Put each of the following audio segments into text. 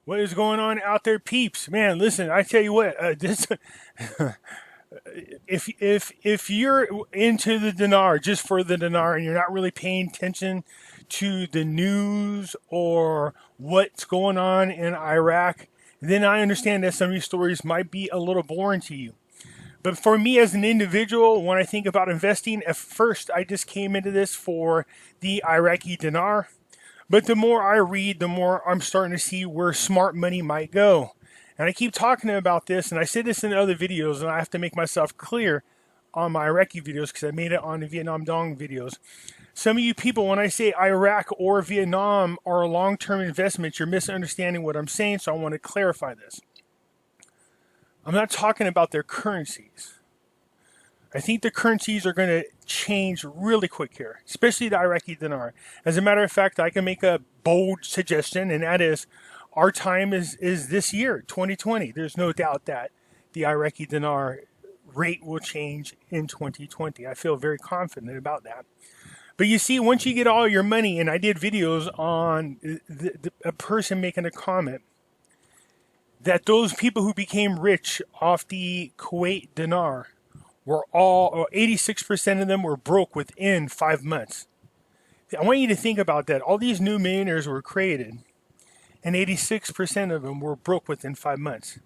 What is going on out there, peeps? Man, listen, I tell you what, this if you're into the dinar just for the dinar and you're not really paying attention to the news or what's going on in Iraq, then I understand that some of these stories might be a little boring to you. But for me as an individual, when I think about investing, at first I just came into this for the Iraqi dinar. But the more I read, the more I'm starting to see where smart money might go. And I keep talking about this, and I said this in other videos, and I have to make myself clear on my Iraqi videos because I made it on the Vietnam Dong videos. Some of you people, when I say Iraq or Vietnam are long-term investments, you're misunderstanding what I'm saying, so I want to clarify this. I'm not talking about their currencies. I think the currencies are going to change really quick here, especially the Iraqi dinar. As a matter of fact, I can make a bold suggestion, and that is our time is this year, 2020. There's no doubt that the Iraqi dinar rate will change in 2020. I feel very confident about that. But you see, once you get all your money, and I did videos on a person making a comment, that those people who became rich off the Kuwait dinar were all, or 86% of them were broke within 5 months. I want you to think about that. All these new millionaires were created, and 86% of them were broke within 5 months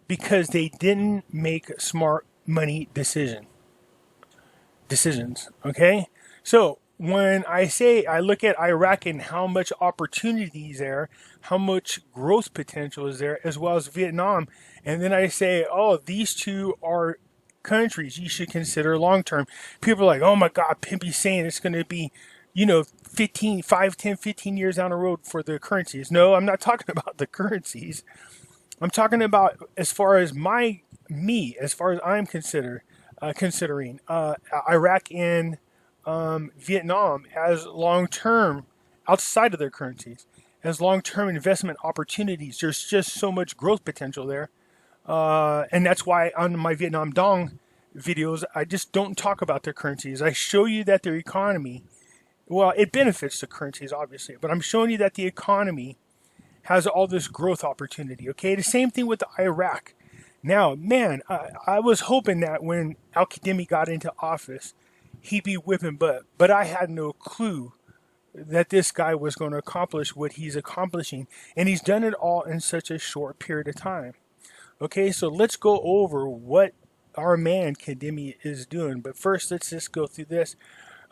because they didn't make smart money decisions. Okay? So when I say I look at Iraq and how much opportunity is there, how much growth potential is there, as well as Vietnam, and then I say, oh, these two are countries you should consider long term. People are like, oh my God, Pimpy's saying it's going to be, 5, 10, 15 years down the road for the currencies. No, I'm not talking about the currencies. I'm talking about as far as as far as I'm considering Iraq and Vietnam as long term outside of their currencies, as long term investment opportunities. There's just so much growth potential there. And that's why on my Vietnam Dong videos, I just don't talk about their currencies. I show you that their economy, well, it benefits the currencies, obviously, but I'm showing you that the economy has all this growth opportunity, okay? The same thing with Iraq. Now, man, I was hoping that when Al-Qademi got into office, he'd be whipping butt, but I had no clue that this guy was going to accomplish what he's accomplishing, and he's done it all in such a short period of time. Okay, so let's go over what our man Qademi is doing. But first, let's just go through this.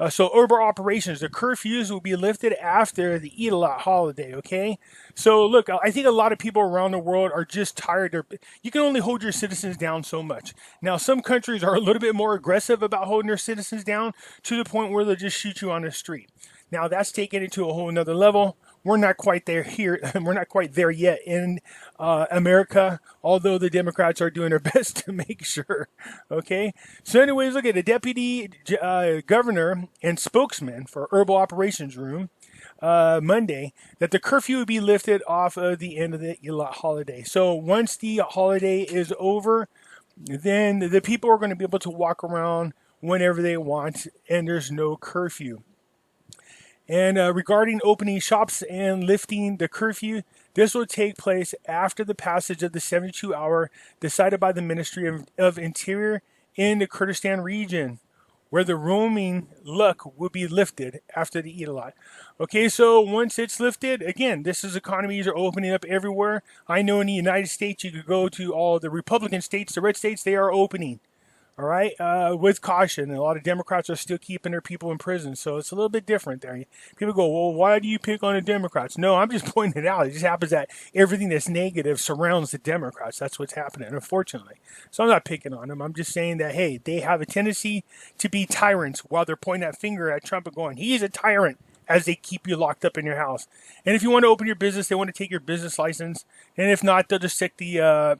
So urban operations, the curfews will be lifted after the Eid al-Adha holiday, okay? So look, I think a lot of people around the world are just tired. You can only hold your citizens down so much. Now, some countries are a little bit more aggressive about holding their citizens down to the point where they'll just shoot you on the street. Now, that's taking it to a whole nother level. We're not quite there here. We're not quite there yet in America, although the Democrats are doing their best to make sure. Okay. So anyways, look at the deputy governor and spokesman for Herbal Operations Room Monday that the curfew would be lifted off of the end of the Eid holiday. So once the holiday is over, then the people are going to be able to walk around whenever they want, and there's no curfew. And regarding opening shops and lifting the curfew, this will take place after the passage of the 72-hour decided by the Ministry of Interior in the Kurdistan region, where the roaming luck will be lifted after the Eid al-Adha. Okay, so once it's lifted, again, this is economies are opening up everywhere. I know in the United States, you could go to all the Republican states, the red states, they are opening. All right, with caution. And a lot of Democrats are still keeping their people in prison, so it's a little bit different there. People go, well, why do you pick on the Democrats? No, I'm just pointing it out. It just happens that everything that's negative surrounds the Democrats. That's what's happening, unfortunately. So I'm not picking on them. I'm just saying that, hey, they have a tendency to be tyrants while they're pointing that finger at Trump and going, he's a tyrant, as they keep you locked up in your house. And if you want to open your business, they want to take your business license. And if not, they'll just stick the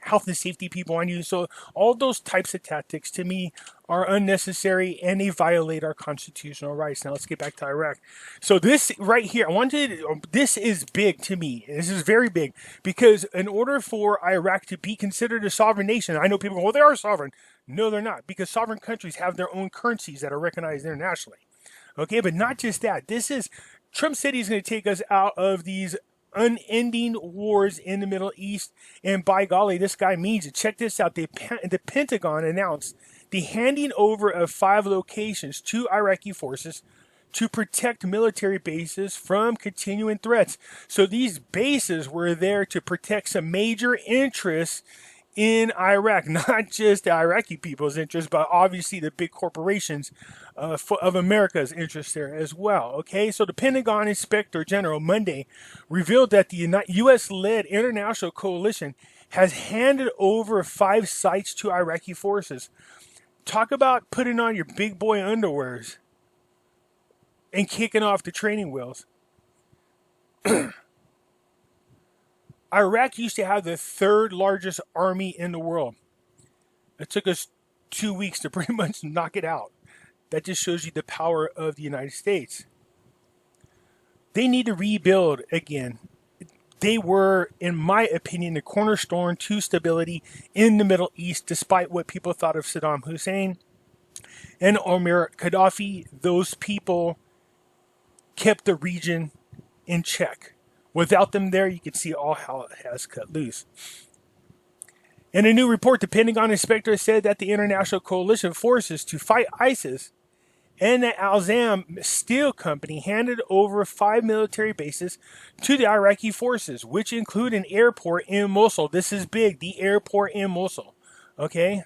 health and safety people on you. So all those types of tactics to me are unnecessary and they violate our constitutional rights. Now let's get back to Iraq. So this right here, this is big to me. This is very big because in order for Iraq to be considered a sovereign nation, I know people go, well, they are sovereign. No, they're not, because sovereign countries have their own currencies that are recognized internationally. Okay, but not just that. Trump said he's going to take us out of these unending wars in the Middle East. And by golly, this guy means it. Check this out. The Pentagon announced the handing over of 5 locations to Iraqi forces to protect military bases from continuing threats. So these bases were there to protect some major interests in Iraq, not just the Iraqi people's interests, but obviously the big corporations of America's interests there as well. Okay, so the Pentagon Inspector General Monday revealed that the U.S.-led international coalition has handed over 5 sites to Iraqi forces. Talk about putting on your big boy underwears and kicking off the training wheels. Iraq used to have the 3rd largest army in the world. It took us 2 weeks to pretty much knock it out. That just shows you the power of the United States. They need to rebuild again. They were, in my opinion, the cornerstone to stability in the Middle East, despite what people thought of Saddam Hussein and Muammar Gaddafi. Those people kept the region in check. Without them there, you can see all how it has cut loose. In a new report, the Pentagon inspector said that the international coalition forces to fight ISIS and the Al-Zam Steel Company handed over 5 military bases to the Iraqi forces, which include an airport in Mosul. This is big, the airport in Mosul, okay?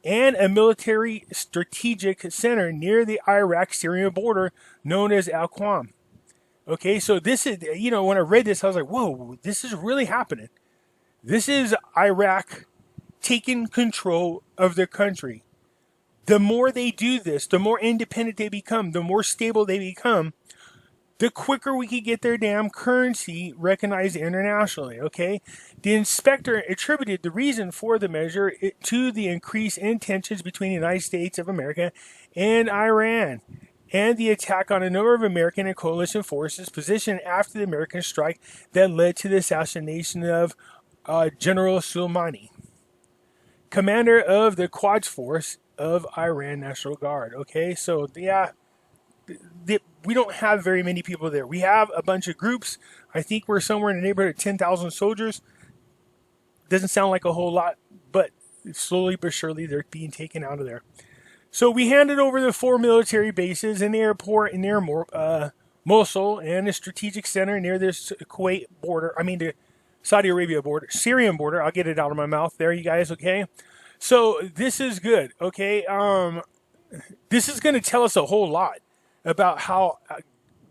And a military strategic center near the Iraq-Syrian border known as Al-Qam. Okay, so this is, you know, when I read this, I was like, whoa, this is really happening. This is Iraq taking control of their country. The more they do this, the more independent they become, the more stable they become, the quicker we can get their damn currency recognized internationally, okay? The inspector attributed the reason for the measure to the increase in tensions between the United States of America and Iran, and the attack on a number of American and coalition forces positioned after the American strike that led to the assassination of General Soleimani, commander of the Quds Force of Iran National Guard. Okay, so yeah, we don't have very many people there. We have a bunch of groups. I think we're somewhere in the neighborhood of 10,000 soldiers. Doesn't sound like a whole lot, but slowly but surely they're being taken out of there. So we handed over the 4 military bases, an airport near Mosul, and a strategic center near this Kuwait border. I mean the Saudi Arabia border, Syrian border. I'll get it out of my mouth there, you guys, okay? So this is good, okay? This is going to tell us a whole lot about how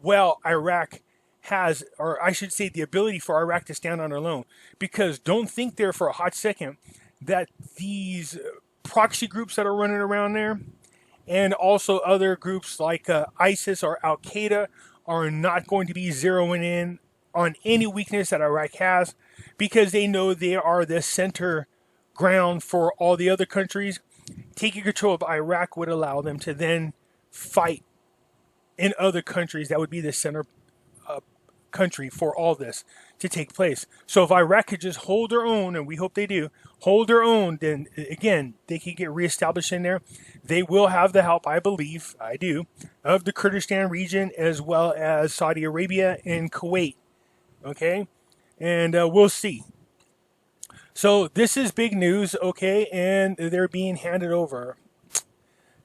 well Iraq has, or I should say the ability for Iraq to stand on their own. Because don't think there for a hot second that these proxy groups that are running around there and also other groups like ISIS or Al-Qaeda are not going to be zeroing in on any weakness that Iraq has, because they know they are the center ground for all the other countries. Taking control of Iraq would allow them to then fight in other countries that would be the center country for all this to take place. So if Iraq could just hold their own, and we hope they do, hold their own, then again, they can get reestablished in there. They will have the help, I believe, I do, of the Kurdistan region as well as Saudi Arabia and Kuwait. Okay? And we'll see. So this is big news, okay? And they're being handed over.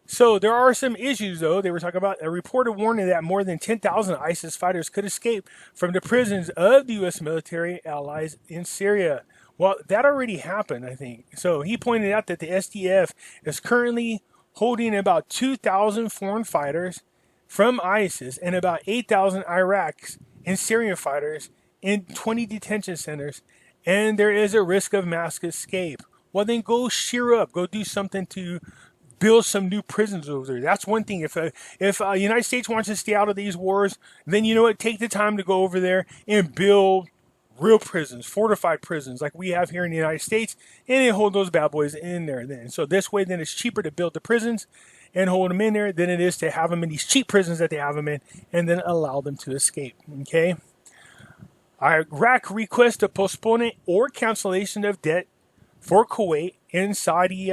So there are some issues, though. They were talking about a reported warning that more than 10,000 ISIS fighters could escape from the prisons of the U.S. military allies in Syria. Well, that already happened, I think. So he pointed out that the SDF is currently holding about 2,000 foreign fighters from ISIS and about 8,000 Iraqis and Syrian fighters in 20 detention centers, and there is a risk of mass escape. Well, then go sheer up. Go do something to build some new prisons over there. That's one thing. If the United States wants to stay out of these wars, then you know what? Take the time to go over there and build real prisons, fortified prisons like we have here in the United States, and then hold those bad boys in there then. So this way, then it's cheaper to build the prisons and hold them in there than it is to have them in these cheap prisons that they have them in and then allow them to escape. Okay? Iraq requests a postponement or cancellation of debt for Kuwait and Saudi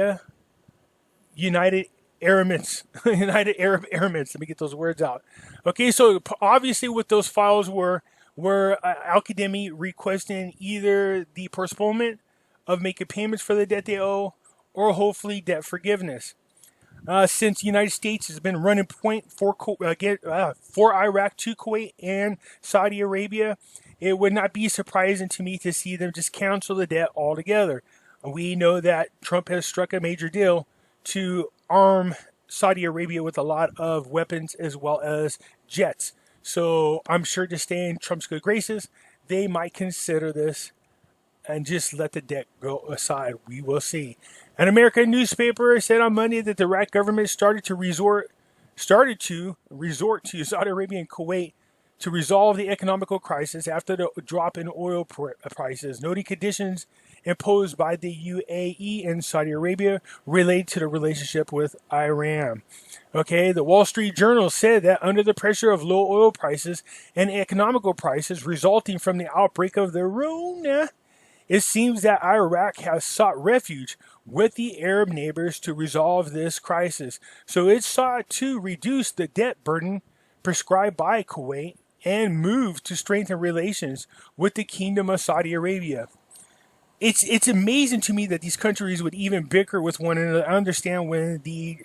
United Arab Emirates. United Arab Emirates. Let me get those words out. Okay, so obviously what those files were where Al-Qademi requesting either the postponement of making payments for the debt they owe or hopefully debt forgiveness. Since the United States has been running point for Iraq to Kuwait and Saudi Arabia, it would not be surprising to me to see them just cancel the debt altogether. We know that Trump has struck a major deal to arm Saudi Arabia with a lot of weapons as well as jets. So I'm sure to stay in Trump's good graces, they might consider this and just let the debt go aside. We will see. An American newspaper said on Monday that the Iraq government started to resort to Saudi Arabia and Kuwait to resolve the economical crisis after the drop in oil prices, noting conditions imposed by the UAE and Saudi Arabia related to the relationship with Iran. Okay, the Wall Street Journal said that under the pressure of low oil prices and economical prices resulting from the outbreak of the Rona, it seems that Iraq has sought refuge with the Arab neighbors to resolve this crisis. So it sought to reduce the debt burden prescribed by Kuwait and move to strengthen relations with the Kingdom of Saudi Arabia. It's amazing to me that these countries would even bicker with one another. I understand when the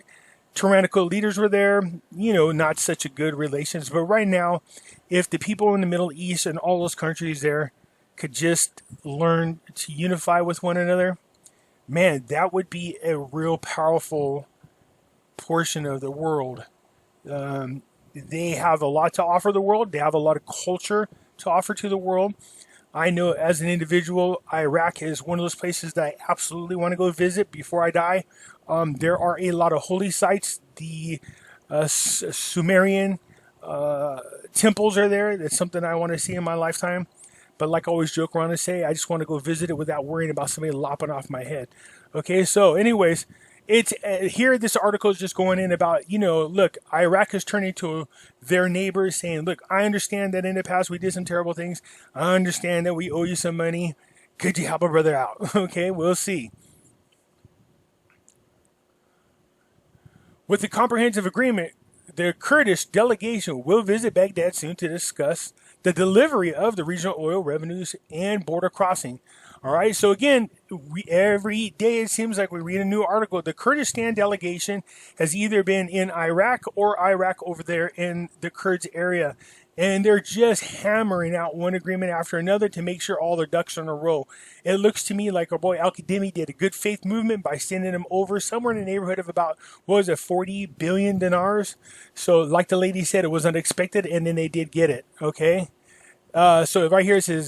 tyrannical leaders were there, not such a good relations. But right now, if the people in the Middle East and all those countries there could just learn to unify with one another, man, that would be a real powerful portion of the world. They have a lot to offer the world. They have a lot of culture to offer to the world. I know as an individual, Iraq is one of those places that I absolutely want to go visit before I die. There are a lot of holy sites. The Sumerian temples are there. That's something I want to see in my lifetime. But like I always joke around and say, I just want to go visit it without worrying about somebody lopping off my head. Okay, so anyways, it's here this article is just going in about, look, Iraq is turning to their neighbors saying, look, I understand that in the past we did some terrible things. I understand that we owe you some money. Could you help a brother out? Okay, we'll see. With the comprehensive agreement, the Kurdish delegation will visit Baghdad soon to discuss the delivery of the regional oil revenues and border crossing. All right, so again, every day it seems like we read a new article. The Kurdistan delegation has either been in Iraq or Iraq over there in the Kurds area. And they're just hammering out one agreement after another to make sure all their ducks are in a row. It looks to me like our boy Al-Qademi did a good faith movement by sending them over somewhere in the neighborhood of about, 40 billion dinars. So like the lady said, it was unexpected, and then they did get it, okay? So right here it says,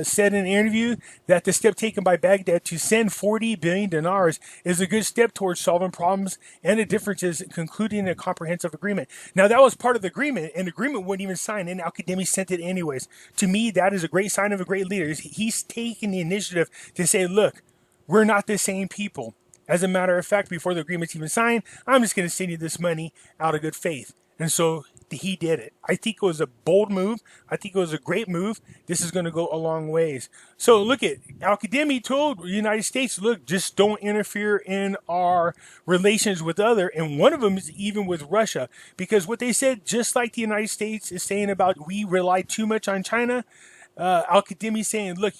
said in an interview that the step taken by Baghdad to send 40 billion dinars is a good step towards solving problems and the differences, concluding a comprehensive agreement. Now, that was part of the agreement, and the agreement wasn't even signed, and Al-Qademi sent it anyways. To me, that is a great sign of a great leader. He's taking the initiative to say, look, we're not the same people. As a matter of fact, before the agreement's even signed, I'm just going to send you this money out of good faith. And so he did it. I think it was a bold move. I think it was a great move. This is going to go a long ways. So look at Al-Qademi told the United States, look, just don't interfere in our relations with other. And one of them is even with Russia, because what they said, just like the United States is saying about we rely too much on China, Al-Qademi saying, look,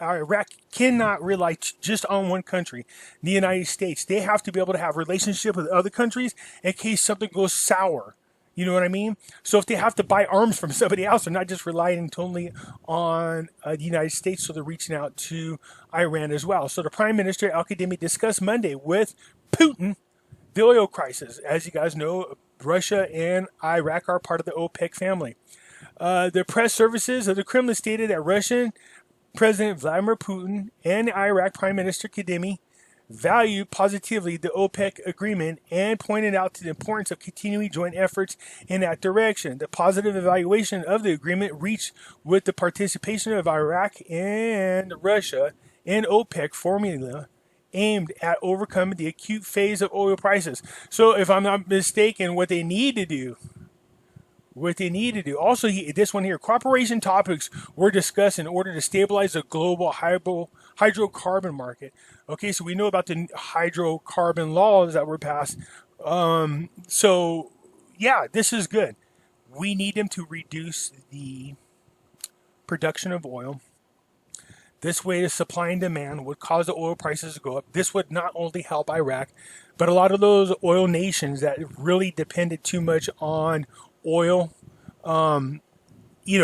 Iraq cannot rely just on one country, the United States. They have to be able to have relationship with other countries in case something goes sour. You know what I mean? So if they have to buy arms from somebody else, they're not just relying totally on the United States, so they're reaching out to Iran as well. So the Prime Minister, Al-Qademi, discussed Monday with Putin the oil crisis. As you guys know, Russia and Iraq are part of the OPEC family. The press services of the Kremlin stated that Russian President Vladimir Putin and Iraq Prime Minister Qademi valued positively the OPEC agreement and pointed out the importance of continuing joint efforts in that direction. The positive evaluation of the agreement reached with the participation of Iraq and Russia in OPEC formula aimed at overcoming the acute phase of oil prices. So if I'm not mistaken, what they need to do. Also, this one here, cooperation topics were discussed in order to stabilize the global hydrocarbon market. Okay, so we know about the hydrocarbon laws that were passed. So, yeah, this is good. We need them to reduce the production of oil. This way, the supply and demand would cause the oil prices to go up. This would not only help Iraq, but a lot of those oil nations that really depended too much on oil,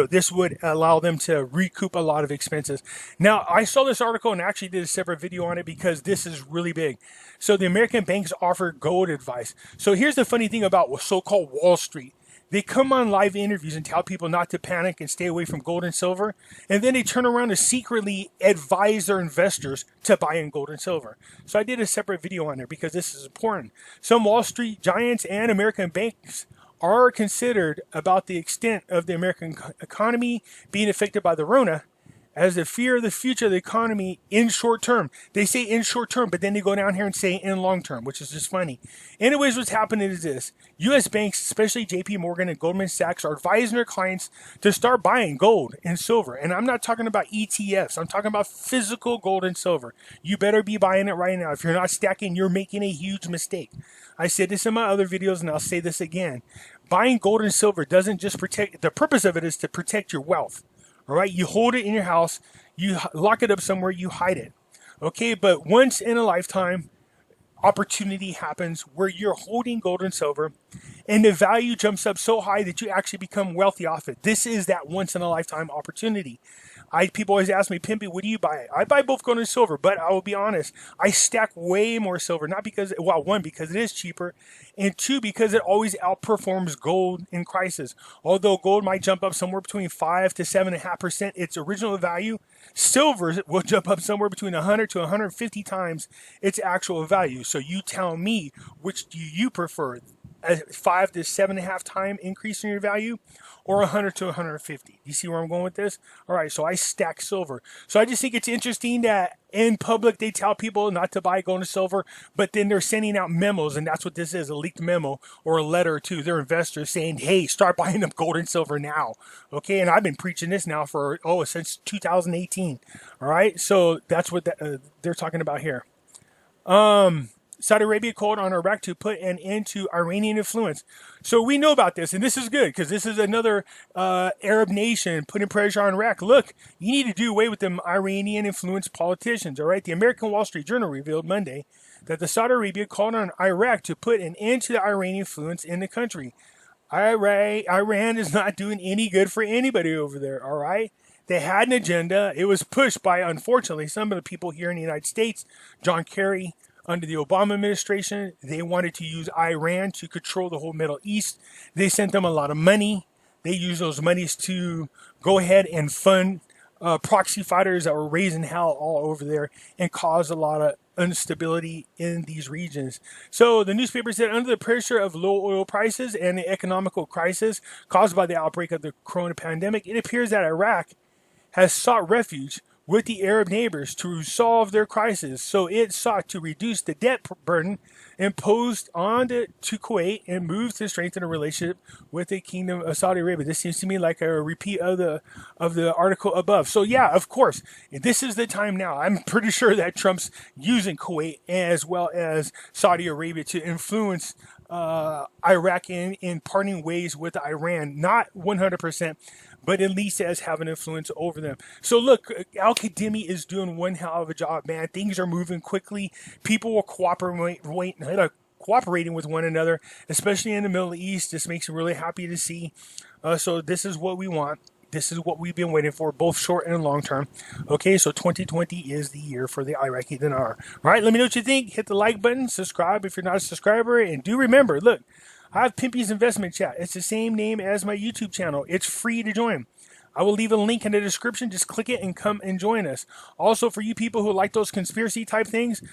this would allow them to recoup a lot of expenses. Now, I saw this article and actually did a separate video on it because this is really big. So the American banks offer gold advice. So here's the funny thing about so-called Wall Street. They come on live interviews and tell people not to panic and stay away from gold and silver. And then they turn around and secretly advise their investors to buy in gold and silver. So I did a separate video on it because this is important. Some Wall Street giants and American banks are considered about the extent of the American economy being affected by the Rona as the fear of the future of the economy in short term. They say in short term, but then they go down here and say in long term, which is just funny. Anyways, what's happening is this. U.S. banks, especially JP Morgan and Goldman Sachs, are advising their clients to start buying gold and silver. And I'm not talking about ETFs. I'm talking about physical gold and silver. You better be buying it right now. If you're not stacking, you're making a huge mistake. I said this in my other videos, and I'll say this again. Buying gold and silver doesn't just protect, the purpose of it is to protect your wealth. All right, you hold it in your house, you lock it up somewhere, you hide it. Okay, but once in a lifetime, opportunity happens where you're holding gold and silver and the value jumps up so high that you actually become wealthy off it. This is that once in a lifetime opportunity. People always ask me, Pimpy, what do you buy? I buy both gold and silver, but I will be honest, I stack way more silver, not because, well, one, because it is cheaper, and two, because it always outperforms gold in crisis. Although gold might jump up somewhere between 5 to 7.5% its original value, silver will jump up somewhere between 100 to 150 times its actual value. So you tell me, which do you prefer? A 5 to 7.5 time increase in your value, or 100 to 150. You see where I'm going with this? All right, so I stack silver. So I just think it's interesting that in public they tell people not to buy gold and silver, but then they're sending out memos, and that's what this is, a leaked memo or a letter to their investors saying, hey, start buying them gold and silver now. Okay, and I've been preaching this now for, since 2018. All right, so that's what they're talking about here. Saudi Arabia called on Iraq to put an end to Iranian influence. So we know about this, and this is good because this is another Arab nation putting pressure on Iraq. Look, you need to do away with them Iranian influenced politicians, all right? The American Wall Street Journal revealed Monday that the Saudi Arabia called on Iraq to put an end to the Iranian influence in the country. Iran is not doing any good for anybody over there, all right? They had an agenda. It was pushed by, unfortunately, some of the people here in the United States, John Kerry, under the Obama administration. They wanted to use Iran to control the whole Middle East. They sent them a lot of money. They used those monies to go ahead and fund proxy fighters that were raising hell all over there and caused a lot of instability in these regions. So the newspaper said under the pressure of low oil prices and the economical crisis caused by the outbreak of the corona pandemic, it appears that Iraq has sought refuge with the Arab neighbors to resolve their crisis. So it sought to reduce the debt burden imposed on to Kuwait and move to strengthen a relationship with the Kingdom of Saudi Arabia. This seems to me like a repeat of the article above. So yeah, of course, this is the time now. I'm pretty sure that Trump's using Kuwait as well as Saudi Arabia to influence Iraq in parting ways with Iran. Not 100%, but at least as having influence over them. So look, Al-Qadimi is doing one hell of a job, man. Things are moving quickly. People are cooperating with one another, especially in the Middle East. This makes me really happy to see. So this is what we want. This is what we've been waiting for, both short and long term. Okay, so 2020 is the year for the Iraqi Dinar. All right, let me know what you think. Hit the like button, subscribe if you're not a subscriber, and do remember, look, I have Pimpy's Investment Chat. It's the same name as my YouTube channel. It's free to join. I will leave a link in the description. Just click it and come and join us. Also, for you people who like those conspiracy type things,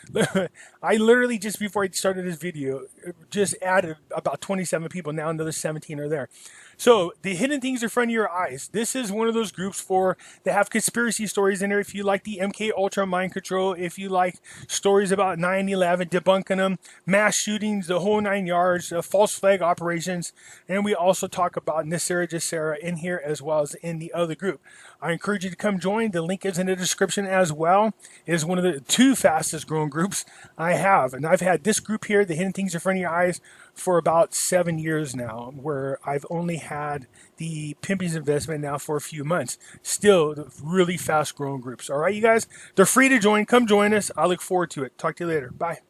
I literally just before I started this video, just added about 27 people. Now another 17 are there. So the hidden things in front of your eyes. This is one of those groups that have conspiracy stories in there. If you like the MK Ultra mind control, if you like stories about 9/11, debunking them, mass shootings, the whole 9 yards, false flag operations, and we also talk about Nasera Jacera in here as well as in the other group. I encourage you to come join. The link is in the description as well. It is one of the 2 fastest growing groups I have. And I've had this group here, the hidden things in front of your eyes, for about 7 years now, where I've only had the Pimpy's investment now for a few months. Still, really fast growing groups. All right, you guys, they're free to join. Come join us. I look forward to it. Talk to you later. Bye.